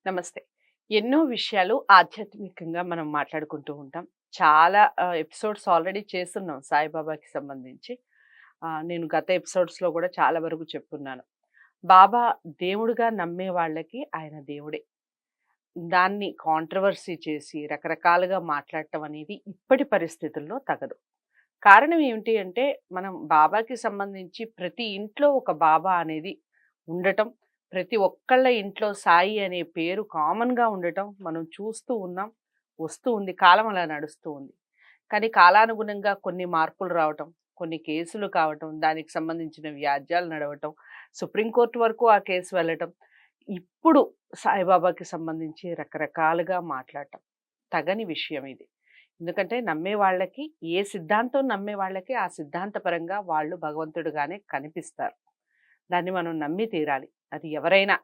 నమస్తే. ఎన్నో విషయాలు ఆధ్యాత్మికంగా మనం మాట్లాడుకుంటూ ఉంటాం. చాలా ఎపిసోడ్స్ ఆల్రెడీ చేసున్నాం సాయిబాబాకి సంబంధించి. నేను గత ఎపిసోడ్స్‌లో గూడా చాలా వరకు చెప్పున్నాను. బాబా దేవుడుగా నమ్మే వాళ్ళకి ఆయన దేవుడే. దాన్ని కాంట్రోవర్సీ చేసి రకరకాలుగా మాట్లాడటం అనేది ఇప్పటి పరిస్థితుల్లో తగదు. కారణం ఏమిటి అంటే, మనం బాబాకి సంబంధించి ప్రతి ఇంట్లో ఒక బాబా అనేది ఉండటం, ప్రతి ఒక్కళ్ళ ఇంట్లో సాయి అనే పేరు కామన్‌గా ఉండటం మనం చూస్తూ ఉన్నాం. వస్తూ ఉంది. కాలం అలా నడుస్తూ ఉంది. కానీ కాలానుగుణంగా కొన్ని మార్పులు రావటం, కొన్ని కేసులు కావటం, దానికి సంబంధించిన వ్యాజ్యాలు నడవటం, సుప్రీంకోర్టు వరకు ఆ కేసు వెళ్ళటం, ఇప్పుడు సాయిబాబాకి సంబంధించి రకరకాలుగా మాట్లాడటం. తగని విషయం ఇది. ఎందుకంటే నమ్మే వాళ్ళకి ఏ సిద్ధాంతం నమ్మే వాళ్ళకి ఆ సిద్ధాంతపరంగా వాళ్ళు భగవంతుడుగానే కనిపిస్తారు. దాన్ని మనం నమ్మి తీరాలి. అది ఎవరైనా,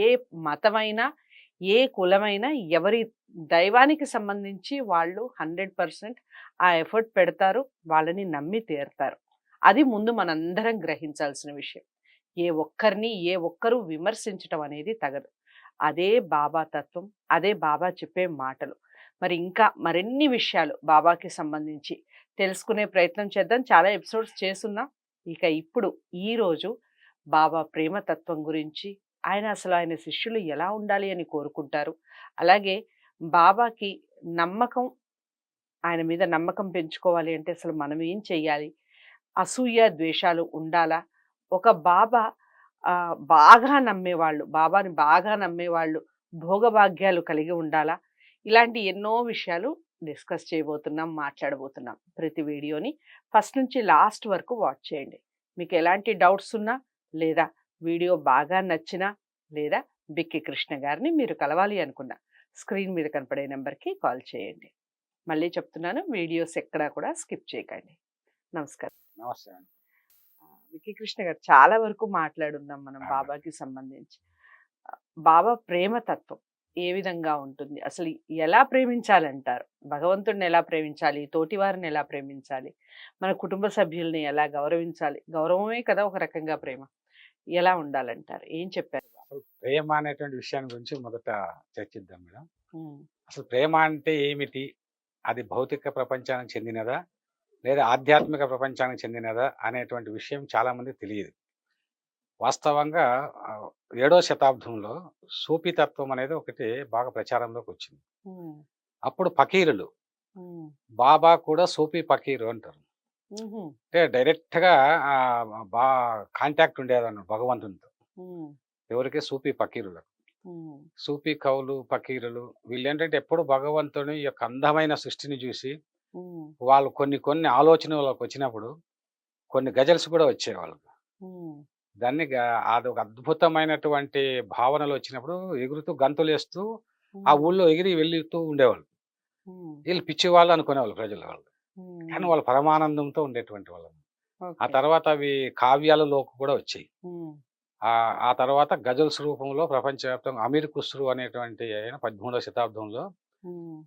ఏ మతమైనా, ఏ కులమైనా, ఎవరి దైవానికి సంబంధించి వాళ్ళు 100% ఆ ఎఫర్ట్ పెడతారు. వాళ్ళని నమ్మి తీరతారు. అది ముందు మనందరం గ్రహించాల్సిన విషయం. ఏ ఒక్కరు విమర్శించటం అనేది తగదు. అదే బాబా తత్వం. అదే బాబా చెప్పే మాటలు. మరి ఇంకా మరిన్ని విషయాలు బాబాకి సంబంధించి తెలుసుకునే ప్రయత్నం చేద్దాం. చాలా ఎపిసోడ్స్ చేసున్నాం. ఇక ఇప్పుడు ఈరోజు బాబా ప్రేమ తత్వం గురించి, ఆయన శిష్యులు ఎలా ఉండాలి అని కోరుకుంటారు. అలాగే బాబాకి నమ్మకం, ఆయన మీద నమ్మకం పెంచుకోవాలి అంటే అసలు మనం ఏం చెయ్యాలి? అసూయ, ద్వేషాలు ఉండాలా? ఒక బాబా బాగా నమ్మేవాళ్ళు, బాబాని బాగా నమ్మేవాళ్ళు భోగభాగ్యాలు కలిగి ఉండాలా? ఇలాంటి ఎన్నో విషయాలు డిస్కస్ చేయబోతున్నాం, మాట్లాడబోతున్నాం. ప్రతి వీడియోని ఫస్ట్ నుంచి లాస్ట్ వరకు వాచ్ చేయండి. మీకు ఎలాంటి డౌట్స్ ఉన్నా, లేదా వీడియో బాగా నచ్చినా, లేదా బిక్కి కృష్ణ గారిని మీరు కలవాలి అనుకున్నా, స్క్రీన్ మీద కనపడే నెంబర్‌కి కాల్ చేయండి. మళ్ళీ చెప్తున్నాను, వీడియోస్ ఎక్కడా కూడా స్కిప్ చేయకండి. నమస్కారం. నమస్తే అండి. విక్కీ కృష్ణ గారు, చాలా వరకు మాట్లాడున్నాం మనం బాబాకి సంబంధించి. బాబా ప్రేమ తత్వం ఏ విధంగా ఉంటుంది? అసలు ఎలా ప్రేమించాలంటారు? భగవంతుడిని ఎలా ప్రేమించాలి? తోటివారిని ఎలా ప్రేమించాలి? మన కుటుంబ సభ్యుల్ని ఎలా గౌరవించాలి? గౌరవమే కదా ఒక రకంగా ప్రేమ. ఎలా ఉండాలంటారు? ఏం చెప్పారు? అసలు ప్రేమ అనేటువంటి విషయాన్ని గురించి మొదట చర్చిద్దాం మేడం. హ్మ్. అసలు ప్రేమ అంటే ఏమిటి? అది భౌతిక ప్రపంచానికి చెందినదా? లేదా ఆధ్యాత్మిక ప్రపంచానికి చెందినదా? అనేటువంటి విషయం చాలా మందికి తెలియదు. వాస్తవంగా 7వ శతాబ్దంలో సూఫీతత్వం అనేది ఒకటి బాగా ప్రచారంలోకి వచ్చింది. హ్మ్. అప్పుడు ఫకీరులు, హ్మ్. బాబా కూడా సూఫీ ఫకీరు అంటారు. హుహు. అంటే డైరెక్ట్‌గా బా కాంటాక్ట్ ఉండేదన్నమాట భగవంతునితో. హ్మ్. ఎవరికి? సూఫీ ఫకీరులకు. హ్మ్. సూఫీ కవులు, ఫకీరులు వీళ్ళేంటంటే ఎప్పుడు భగవంతుని యొక్క అందమైన సృష్టిని చూసి, హ్మ్. వాళ్ళు కొన్ని కొన్ని ఆలోచనలు వాళ్ళకొచ్చినప్పుడు, కొన్ని గజల్స్ కూడా వచ్చాయి వాళ్ళకి. హ్మ్. దాన్ని అదొక అద్భుతమైనటువంటి భావనలొచ్చినప్పుడు ఎగురుతూ, గంతులేస్తూ ఆ హ్మ్. ఊళ్ళో ఎగిరి వెళ్తూ ఉండేవాళ్ళు. హ్మ్. వీళ్ళు పిచ్చివాళ్ళు అనుకునేవాళ్ళు ప్రజలు వాళ్ళు. కానీ హ్మ్. వాళ్ళు పరమానందంతో ఉండేటువంటి వాళ్ళు. ఆ ఓకే. తర్వాత అవి కావ్యాలలోకి కూడా వచ్చాయి. హ్మ్. ఆ తర్వాత గజల్స్ రూపంలో ప్రపంచవ్యాప్తంగా అమీర్ ఖుస్రో అనేటువంటి ఆయన 13వ శతాబ్దంలో హ్మ్.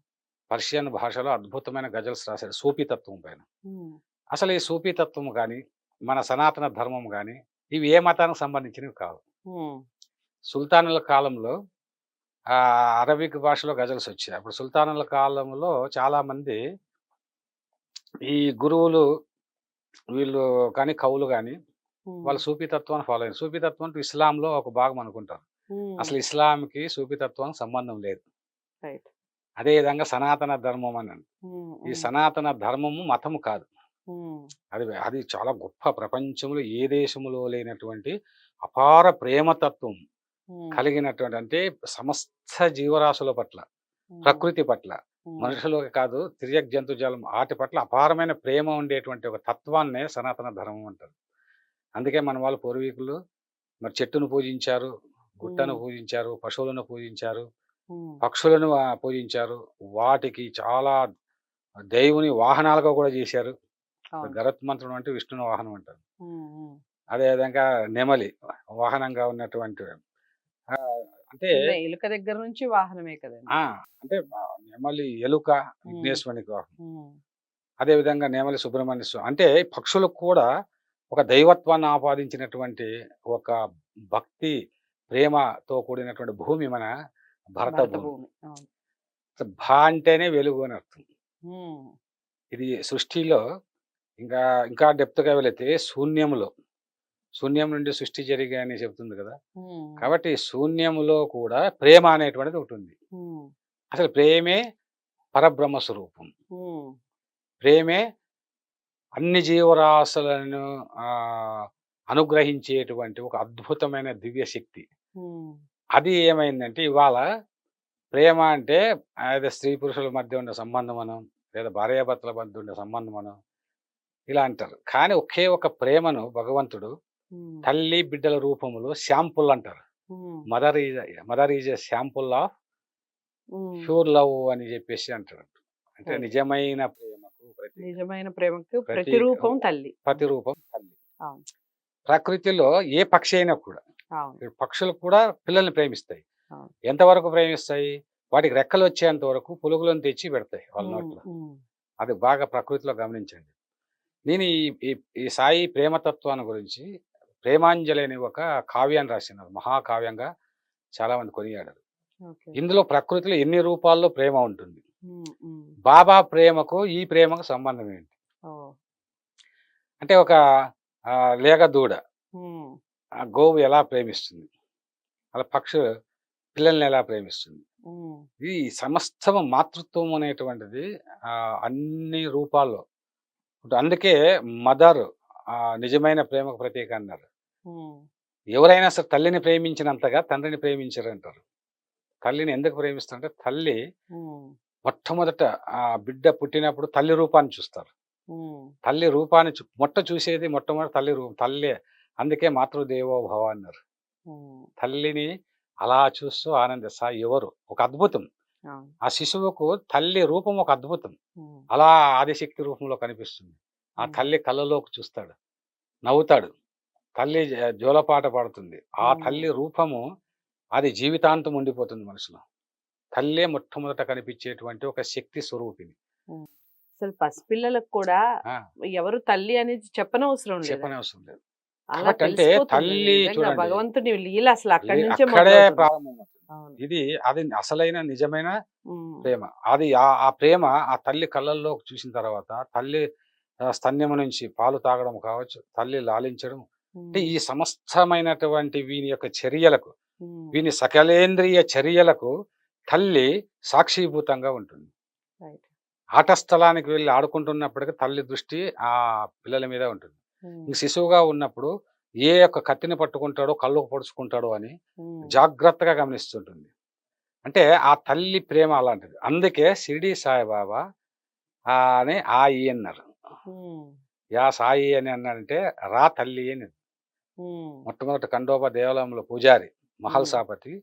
పర్షియన్ భాషలో అద్భుతమైన గజల్స్ రాశాడు సూఫీతత్వం పైన. హ్మ్. అసలు ఈ సూఫీతత్వం గాని, మన సనాతన ధర్మం గాని, ఇవి ఏ మతానికి సంబంధించినవి కావు. హ్మ్. సుల్తానుల కాలంలో అరబిక్ భాషలో గజల్స్ వచ్చాయి. అప్పుడు సుల్తానుల కాలంలో చాలామంది ఈ గురువులు వీళ్ళు కానీ, కవులు గాని, హ్మ్. వాళ్ళు సూఫీతత్వాన్ని ఫాలో అయ్యారు. సూఫీతత్వం అంటే ఇస్లాంలో ఒక భాగం అనుకుంటారు. హ్మ్. అసలు ఇస్లాంకి సూఫీతత్వానికి సంబంధం లేదు. రైట్. అదే విధంగా సనాతన ధర్మం అని. హ్మ్. ఈ హ్మ్. సనాతన ధర్మము మతము కాదు. హ్మ్. అది అది చాలా గొప్ప ప్రపంచంలో ఏ దేశంలో లేనటువంటి అపార ప్రేమతత్వం హ్మ్. కలిగినటువంటి అంటే సమస్త జీవరాశుల పట్ల, హ్మ్. ప్రకృతి పట్ల, హ్మ్. మనుషులకి కాదు తిర్యక్ జంతుజాలం ఆటి పట్ల అపారమైన ప్రేమ ఉండేటువంటి ఒక తత్వాన్నే సనాతన ధర్మం అంటారు. అందుకే మన వాళ్ళ పూర్వీకులు మరి చెట్టును పూజించారు, గుట్టను హ్మ్. పూజించారు, పశువులను పూజించారు, హ్మ్. పక్షులను పూజించారు. వాటికి చాలా దేవుని వాహనాలుగా కూడా చేశారు. అవును. గరుత్మంతుడు అంటే విష్ణుని వాహనం అంటారు. హ్మ్. హ్మ్. అదే విధంగా నెమలి వాహనంగా ఉన్నటువంటి అంటే చిన్న ఎలుక దగ్గర నుంచి వాహనమే కదండీ! ఆ! అంటే నెమలి, ఎలుక హ్మ్. విఘ్నేశ్వరునికి వాహనం. హ్మ్. అదే విధంగా నెమలి సుబ్రహ్మణ్య అంటే పక్షులకు కూడా ఒక దైవత్వాన్ని ఆపాదించినటువంటి ఒక భక్తి ప్రేమతో కూడినటువంటి భూమి మన భరత భరత భూమి. భూమి. అవును. భా అంటేనే వెలుగు అని అర్థం. హ్మ్. ఇది సృష్టిలో ఇంకా ఇంకా డెప్త్‌గా వెళితే శూన్యం నుండి సృష్టి జరిగా అని చెప్తుంది కదా! హ్మ్. కాబట్టి శూన్యములో కూడా ప్రేమ అనేటువంటిది ఒకటుంది. హ్మ్. అసలు ప్రేమే పరబ్రహ్మ స్వరూపం. హ్మ్. ప్రేమే అన్ని జీవరాశులను అనుగ్రహించేటువంటి ఒక అద్భుతమైన దివ్య శక్తి. హ్మ్. అది ఏమైందంటే ఇవాళ ప్రేమ అంటే అదే స్త్రీ పురుషుల మధ్య ఉండే సంబంధం అనం, లేదా భార్యాభర్తల మధ్య ఉండే సంబంధం అనం ఇలా అంటారు. కానీ ఒకే ఒక ప్రేమను భగవంతుడు హ్మ్. తల్లి బిడ్డల రూపంలో శాంపుల్ అంటారు. హ్మ్. Mother is a sample of హ్మ్. ప్యూర్ లవ్ అని చెప్పేసి అంటారు. అంటే రైట్. నిజమైన ప్రేమకు ప్రతీక. నిజమైన ప్రేమకు ప్రతీక ప్రతిరూపం తల్లి. ప్రతిరూపం తల్లి. అవును. ప్రకృతిలో ఏ పక్షి అయినా కూడా అవును. ఇప్పుడు పక్షులు కూడా పిల్లల్ని ప్రేమిస్తాయి. అవును. ఎంతవరకు ప్రేమిస్తాయి? వాటికి రెక్కలు వచ్చేంత వరకు పులుగులను తెచ్చి పెడతాయి వాళ్ళ హ్మ్. నోట్లో. హ్మ్. అది బాగా ప్రకృతిలో గమనించండి. నేను ఈ ఈ ఈ సాయి ప్రేమతత్వాన్ని గురించి 'ప్రేమాంజలి' అని ఒక కావ్యాన్ని రాసినారు. మహాకావ్యంగా చాలామంది కొనియాడారు. ఓకే. ఇందులో ప్రకృతిలో ఎన్ని రూపాల్లో ప్రేమ ఉంటుంది. హ్మ్. హ్మ్. బాబా ప్రేమకు ఈ ప్రేమకు సంబంధం ఏంటి? ఓహ్! అంటే ఒక లేగ దూడ హ్మ్. ఆ గోవు ఎలా ప్రేమిస్తుంది? అలా పక్షులు పిల్లల్ని ఎలా ప్రేమిస్తుంది? హ్మ్. ఈ సమస్తము మాతృత్వం అనేటువంటిది అన్ని రూపాల్లో అందుకే మదర్ నిజమైన ప్రేమకు ప్రతీక అన్నారు. హ్మ్. ఎవరైనా సరే తల్లిని ప్రేమించినంతగా తండ్రిని ప్రేమించరంటారు. తల్లిని ఎందుకు ప్రేమిస్తారంటే తల్లి హ్మ్. మొట్టమొదట బిడ్డ పుట్టినప్పుడు తల్లి రూపాన్ని చూస్తారు. హ్మ్. తల్లి రూపాన్ని చూసేది మొట్టమొదటి తల్లి రూపం. తల్లే. అందుకే మాతృదేవో భవ అన్నారు. హ్మ్. తల్లిని అలా చూస్తూ ఆనందిస్తా ఎవరు ఒక అద్భుతం. అవును. ఆ శిశువుకు తల్లి రూపం ఒక అద్భుతం. హ్మ్. అలా ఆదిశక్తి రూపంలో కనిపిస్తుంది. ఆ హ్మ్. తల్లి కళ్ళలోకి చూస్తాడు. నవ్వుతాడు. తల్లి జోలపాట పాడుతుంది. ఆ హ్మ్. తల్లి రూపము అది జీవితాంతం ఉండిపోతుంది మనసులో. తల్లే మొట్టమొదట కనిపించేటువంటి ఒక శక్తి స్వరూపిణి. హ్మ్. అసలు పసిపిల్లలకు కూడా ఆ! ఎవరు తల్లి అనేది చెప్పనవసరం లేదండి. చెప్పనవసరం లేదు. అలా కాబట్టి అంటే తెలిసిపోతుంది. తల్లి నిజంగా చూడండి భగవంతుని లీల అసలు అక్కడి నుంచే అక్కడే మొదలవుతుంది. ప్రారంభమవుతుంది. అవును. అది అసలైన నిజమైన హ్మ్. ప్రేమ. అది ఆ ప్రేమ ఆ తల్లి కళ్ళల్లోకి చూసిన తర్వాత తల్లి స్తన్యం నుంచి పాలు తాగడం కావచ్చు, తల్లి లాలించడం అంటే హ్మ్. ఈ సమస్తమైనటువంటి వీని యొక్క చర్యలకు, హ్మ్. వీని సకలేంద్రియ చర్యలకు తల్లి సాక్షీభూతంగా ఉంటుంది. రైట్. ఆట స్థలానికి వెళ్లి ఆడుకుంటున్నప్పటికి తల్లి దృష్టి ఆ పిల్లల మీద ఉంటుంది. హ్మ్. ఇంక శిశువుగా ఉన్నప్పుడు ఏ యొక్క కత్తిని పట్టుకుంటాడో, కళ్ళకు పొడుచుకుంటాడో అని హ్మ్. జాగ్రత్తగా గమనిస్తుంటుంది. అంటే ఆ తల్లి ప్రేమ అలాంటిది. అందుకే షిరిడీ సాయిబాబా అని ఆ ఈ అన్నారు. హ్మ్. యా సాయి అని అన్నాడంటే రా తల్లి అని. హ్మ్. మొట్టమొదట ఖండోబా దేవాలయంలో పూజారి హ్మ్. మహల్సాపతి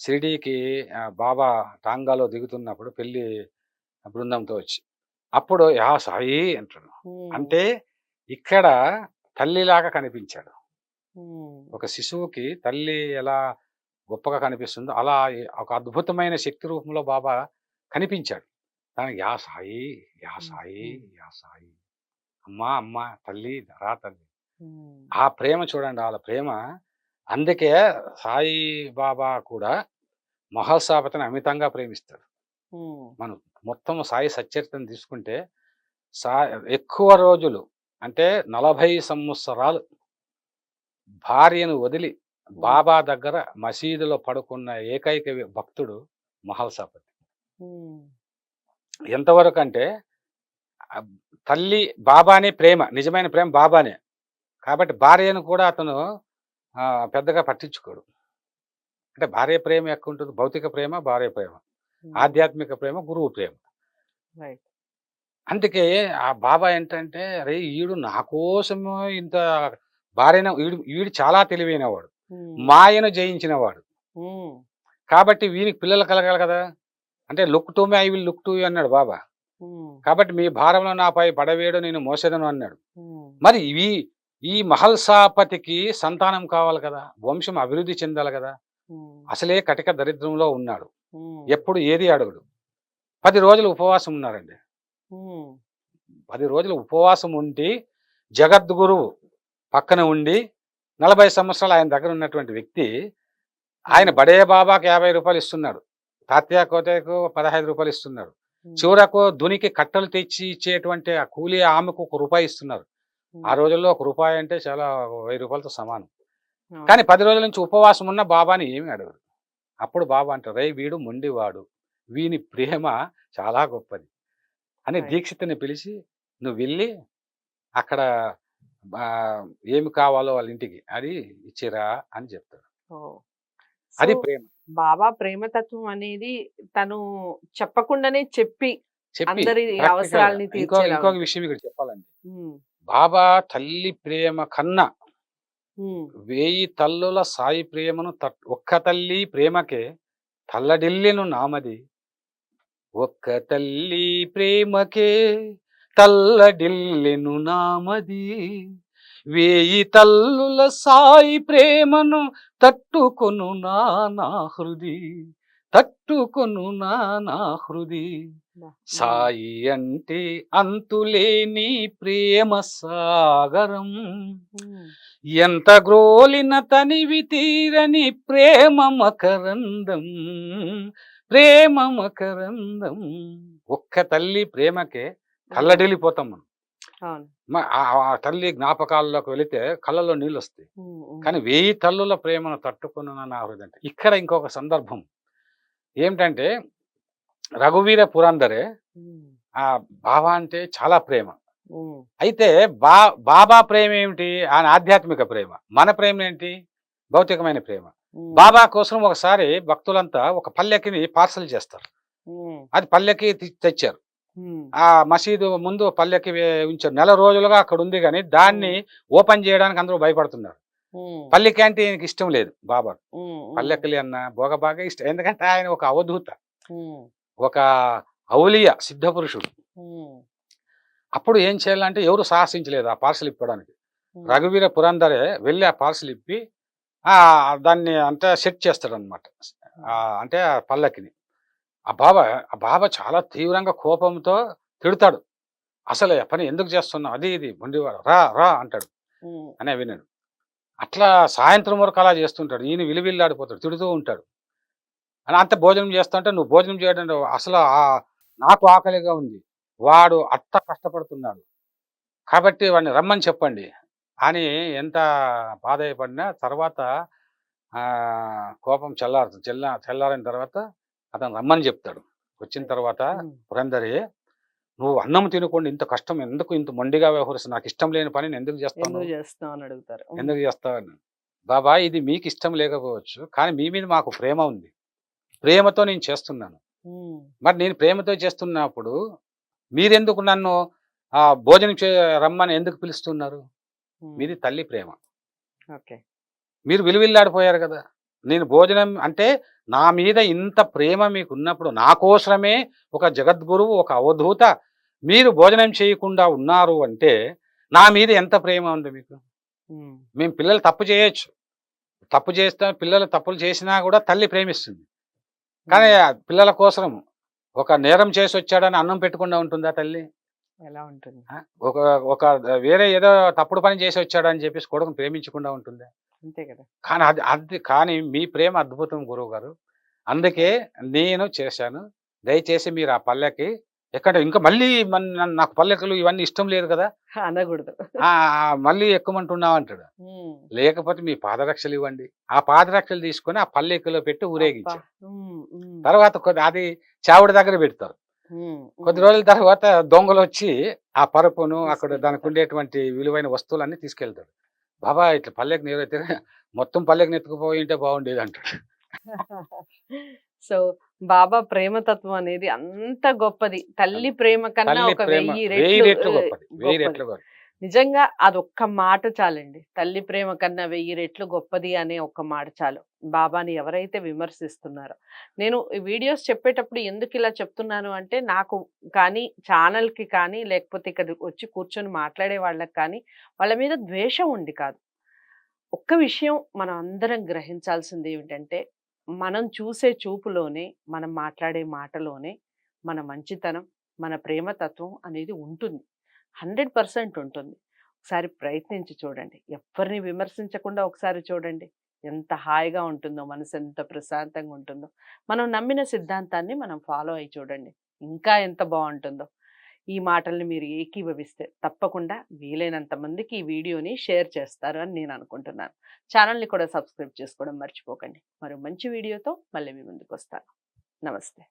షిరిడీకి బాబా టాంగాలో దిగుతున్నప్పుడు పెళ్లి బృందంతో వచ్చి. అప్పుడు యా సాయి అంటాడు. హ్మ్. అంటే ఇక్కడ తల్లిలాగా కనిపించాడు. హ్మ్. ఒక శిశువుకి తల్లి ఎలా గొప్పగా కనిపిస్తుందో అలా ఒక అద్భుతమైన శక్తి రూపంలో బాబా కనిపించాడు. దానికి యా సాయి, యా హ్మ్. సాయి, హ్మ్. యా సాయి. అమ్మా! అమ్మా! తల్లి రా తల్లి. హ్మ్. ఆ ప్రేమ చూడండి ఆళ్ళ ప్రేమ. అందుకే సాయి బాబా కూడా మహల్సాపతిని అమితంగా ప్రేమిస్తాడు. హ్మ్. మనం మొత్తం సాయి సచ్చరిత్రను తీసుకుంటే సా ఎక్కువ రోజులు అంటే 40 సంవత్సరాలు భార్యను వదిలి హ్మ్. బాబా దగ్గర మసీదులో పడుకున్న ఏకైక భక్తుడు మహల్సాపతి. హ్మ్. ఎంతవరకంటే ఆహ్, తల్లి బాబానే ప్రేమ. నిజమైన ప్రేమ బాబానే. కాబట్టి భార్యను కూడా అతను పెద్దగా పట్టించుకోడు. అంటే భార్య ప్రేమ ఎక్కువుంటుంది. భౌతిక ప్రేమ, భార్య ప్రేమ. హ్మ్. ఆధ్యాత్మిక ప్రేమ, గురువు ప్రేమ. రైట్. అందుకే ఆ బాబా ఏంటంటే, అరే! ఈడు నా కోసము ఇంత భార్యను ఈడు చాలా తెలివైనవాడు. హ్మ్. మాయను జయించినవాడు. హ్మ్. కాబట్టి వీనికి పిల్లలు కలగాలి కదా! అంటే look to me I will look to you అన్నాడు బాబా. హ్మ్. కాబట్టి మీ భారమును నాపై పడవేయడు నేను మోసెదను అన్నాడు. హ్మ్. మరి ఈ మహల్సాపతికి సంతానం కావాలి కదా! వంశం అభివృద్ధి చెందాలి కదా! హ్మ్. అసలే కటిక దరిద్రంలో ఉన్నాడు. హ్మ్. ఎప్పుడు ఏది అడగడు. 10 రోజులు ఉపవాసం ఉన్నారండి. హ్మ్. 10 రోజులు ఉపవాసం ఉండి జగద్గురువు పక్కన ఉండి 40 సంవత్సరాలు ఆయన దగ్గర ఉన్నటువంటి వ్యక్తి ఆయన బడే బాబాకి 50 రూపాయలు ఇస్తున్నాడు, తాత్యా కోతకు 15 రూపాయలు ఇస్తున్నాడు, ఉమ్, చివరకు దునికి కట్టలు తెచ్చి ఇచ్చేటువంటి ఆ కూలి ఆమెకు 1 రూపాయి ఇస్తున్నారు. ఉమ్, ఆ రోజుల్లో 1 రూపాయి అంటే చాలా 1000 రూపాయలతో సమానం. అవును, కానీ 10 రోజుల నుంచి ఉపవాసం ఉన్న బాబాని ఏమి అడగరు. అప్పుడు బాబా అంటారు, రేయ్ వీడు మొండివాడు, వీని ప్రేమ చాలా గొప్పది అని right. దీక్షితుని పిలిచి, నువ్వు వెళ్ళి అక్కడ ఏమి కావాలో వాళ్ళ ఇంటికి అది ఇచ్చిరా అని చెప్తాడు. ఓ. సో అది ప్రేమ. బాబా ప్రేమతత్వం అనేది తను చెప్పకుండానే చెప్పి చెప్పి అందరి ప్రాక్టికల్ అవసరాలని తీర్చేలా ఇంకొక ఉంటుంది. విషయం ఇక్కడ చెప్పాలండి. ఉమ్, బాబా తల్లి ప్రేమ కన్నా ఉమ్, 1000 తల్లుల సాయి ప్రేమను ఒక్క తల్లి ప్రేమకే తల్లడిల్లెను నామది, ఒక్క తల్లి ప్రేమకే తల్లడిల్లెను నామది, 1000 తల్లుల సాయి ప్రేమను తట్టుకొను నా హృది, తట్టుకొను నా హృది, బా. సాయి అంటే అంతులేని ప్రేమ సాగరం, ఉమ్, ఎంత గ్రోలిన తనివి తీరని ప్రేమ మకరందం, ప్రేమ మకరందం. ఒక్క తల్లి ప్రేమకే కళ్ళడిల్లిపోతాం మనం. అవును, ఆ తల్లి జ్ఞాపకాల్లోకి వెళితే కళ్ళలో నీళ్ళు వస్తాయి. ఉమ్, ఉమ్, కానీ 1000 తల్లుల ప్రేమను తట్టుకున్న నా హృదయం. ఇక్కడ ఇంకొక సందర్భం ఏమిటంటే, రఘువీర పురందరే ఉమ్, ఆ బాబా అంటే చాలా ప్రేమ. ఉమ్, అయితే బాబా ప్రేమ ఏమిటి? ఆయన ఆధ్యాత్మిక ప్రేమ. మన ప్రేమ ఏంటి? భౌతికమైన ప్రేమ. ఉమ్, బాబా కోసం ఒకసారి భక్తులంతా ఒక పల్లెకిని పార్సల్ చేస్తారు. ఉమ్, అది పల్లెకి తెచ్చారు. ఉమ్, ఆ మసీదు ముందు పల్లెకి ఉంచారు. నెల రోజులుగా అక్కడ ఉంది, కానీ దాన్ని ఓపెన్ చేయడానికి అందరూ భయపడుతున్నారు. ఉమ్, పల్లెకి అంటే ఈయనకి ఇష్టం లేదు బాబా. ఉమ్, పల్లెకిలి అన్న బాగా ఇష్టం. ఎందుకంటే ఆయన ఒక అవధూత, ఉమ్, ఒక ఔలియ సిద్ధపురుషుడు. ఉమ్, అప్పుడు ఏం చేయాలంటే ఎవరు సాహసించలేదు ఆ పార్సల్ ఇప్పడానికి. ఉమ్, రఘువీర పురందరే వెళ్ళి ఆ పార్సల్ ఇప్పి దాన్ని అంటే సెట్ చేస్తాడు అనమాట. అంటే ఆ పల్లకిని ఆ బాబా చాలా తీవ్రంగా కోపంతో తిడతాడు. అసలు ఆ పని ఎందుకు చేస్తున్నావు, అది ఇది మొండివాడు, రా రా అంటాడు. ఉమ్, అనే విన్నాడు. అట్లా సాయంత్రం వరకు అలా చేస్తుంటాడు. ఈయన విలువిల్లాడిపోతాడు, తిడుతూ ఉంటాడు. అని అంత భోజనం చేస్తుంటే, నువ్వు భోజనం చేయడం అసలు నాకు ఆకలిగా ఉంది, వాడు అట్ట కష్టపడుతున్నాడు, కాబట్టి వాడిని రమ్మని చెప్పండి అని ఎంత బాధపడినా తర్వాత కోపం చల్లారిన తర్వాత అతను రమ్మని చెప్తాడు. వచ్చిన తర్వాత, ఉమ్, పురందరే నువ్వు అన్నం తినకుండా ఇంత కష్టం ఎందుకు, ఇంత మొండిగా వ్యవహరిస్తావు, నాకు ఇష్టం లేని పని నేను ఎందుకు చేస్తాను, ఎందుకు చేస్తావు అని అడుగుతారు. ఉమ్, ఎందుకు చేస్తావని. బాబా ఇది మీకు ఇష్టం లేకపోవచ్చు, కానీ మీ మీద మాకు ప్రేమ ఉంది, ప్రేమతో నేను చేస్తున్నాను. ఉమ్, మరి నేను ప్రేమతో చేస్తున్నప్పుడు మీరెందుకు నన్ను భోజనం రమ్మని ఎందుకు పిలుస్తున్నారు? ఉమ్, మీది తల్లి ప్రేమ, ఓకే, మీరు విలువిల్లాడిపోయారు కదా. నేను భోజనం అంటే నా మీద ఇంత ప్రేమ మీకు ఉన్నప్పుడు, నా కోసమే ఒక జగద్గురువు, ఒక అవధూత మీరు భోజనం చేయకుండా ఉన్నారు అంటే నా మీద ఎంత ప్రేమ ఉంది మీకు. ఉమ్, మేము పిల్లలు తప్పు చేయొచ్చు, తప్పు చేస్తే పిల్లలు తప్పులు చేసినా కూడా తల్లి ప్రేమిస్తుంది. కానీ ఆ పిల్లల కోసం ఒక నేరం చేసి వచ్చాడని అన్నం పెట్టకుండా ఉంటుందా తల్లి? ఎలా ఉంటుంది? ఒక ఒక వేరే ఏదో తప్పుడు పని చేసి వచ్చాడని చెప్పేసి కొడుకుని ప్రేమించకుండా ఉంటుందా? అంతే కదా. కానీ కానీ మీ ప్రేమ అద్భుతం గురువు గారు. అందుకే నేను చేశాను. దయచేసి మీరు ఆ పల్లెకి ఎక్కడ ఇంకా మళ్ళీ నాకు పల్లెకులు ఇవన్నీ ఇష్టం లేదు కదా, అనకూడదు. మళ్ళీ ఎక్కుమంటున్నావు అంటాడు. ఉమ్, లేకపోతే మీ పాదరక్షలు ఇవ్వండి. ఆ పాదరక్షలు తీసుకొని ఆ పల్లెకులో పెట్టి ఊరేగించారు. అబ్బా, ఉమ్, ఉమ్, తర్వాత అది చావుడి దగ్గర పెడతారు. ఉమ్, కొద్ది ఉమ్, రోజుల తర్వాత దొంగలు వచ్చి ఆ పరుపును అక్కడ దానికి తీసుకెళ్తారు. ఉండేటువంటి విలువైన వస్తువులన్నీ తీసుకెళ్తాడు. బాబా ఇట్లా పల్లెకి నీరైతే మొత్తం పల్లెకి నెత్తుకుపోయి ఉంటే బాగుండేది అంటాడు. సో బాబా ప్రేమతత్వం అనేది అంత గొప్పది. తల్లి ప్రేమ కన్నా తల్లి ఒక ప్రేమ 1000 వెయ్యి రెట్లు రెట్లు గొప్పది, 1000 గొప్పది. రెట్లు గొప్పది. నిజంగా అదొక్క మాట చాలండి. తల్లి ప్రేమ కన్నా 1000 రెట్లు గొప్పది అనే ఒక్క మాట చాలు. బాబాని ఎవరైతే విమర్శిస్తున్నారో, నేను ఈ వీడియోస్ చెప్పేటప్పుడు ఎందుకు ఇలా చెప్తున్నాను అంటే, నాకు కానీ ఛానల్‌కి కానీ, లేకపోతే ఇక్కడ వచ్చి కూర్చొని మాట్లాడే వాళ్ళకి కానీ, వాళ్ళ మీద ద్వేషం ఉండి కాదు. ఒక్క విషయం మనం అందరం గ్రహించాల్సింది ఏమిటంటే, మనం చూసే చూపులోనే, మనం మాట్లాడే మాటలోనే మన మంచితనం, మన ప్రేమతత్వం అనేది ఉంటుంది. 100% ఉంటుంది. ఒకసారి ప్రయత్నించి చూడండి. ఎవ్వరిని విమర్శించకుండా ఒకసారి చూడండి. ఎంత హాయిగా ఉంటుందో, మనసు ఎంత ప్రశాంతంగా ఉంటుందో. మనం నమ్మిన సిద్ధాంతాన్ని మనం ఫాలో అయ్యి చూడండి. ఇంకా ఎంత బావుంటుందో. ఈ మాటల్ని మీరు ఏకీభవిస్తే తప్పకుండా వీలైనంత మందికి ఈ వీడియోని షేర్ చేస్తారు అని నేను అనుకుంటున్నాను. ఛానల్‌ని కూడా సబ్స్క్రైబ్ చేసుకోవడం మర్చిపోకండి. మరో మంచి వీడియోతో మళ్ళీ మీ ముందుకొస్తాను. నమస్తే.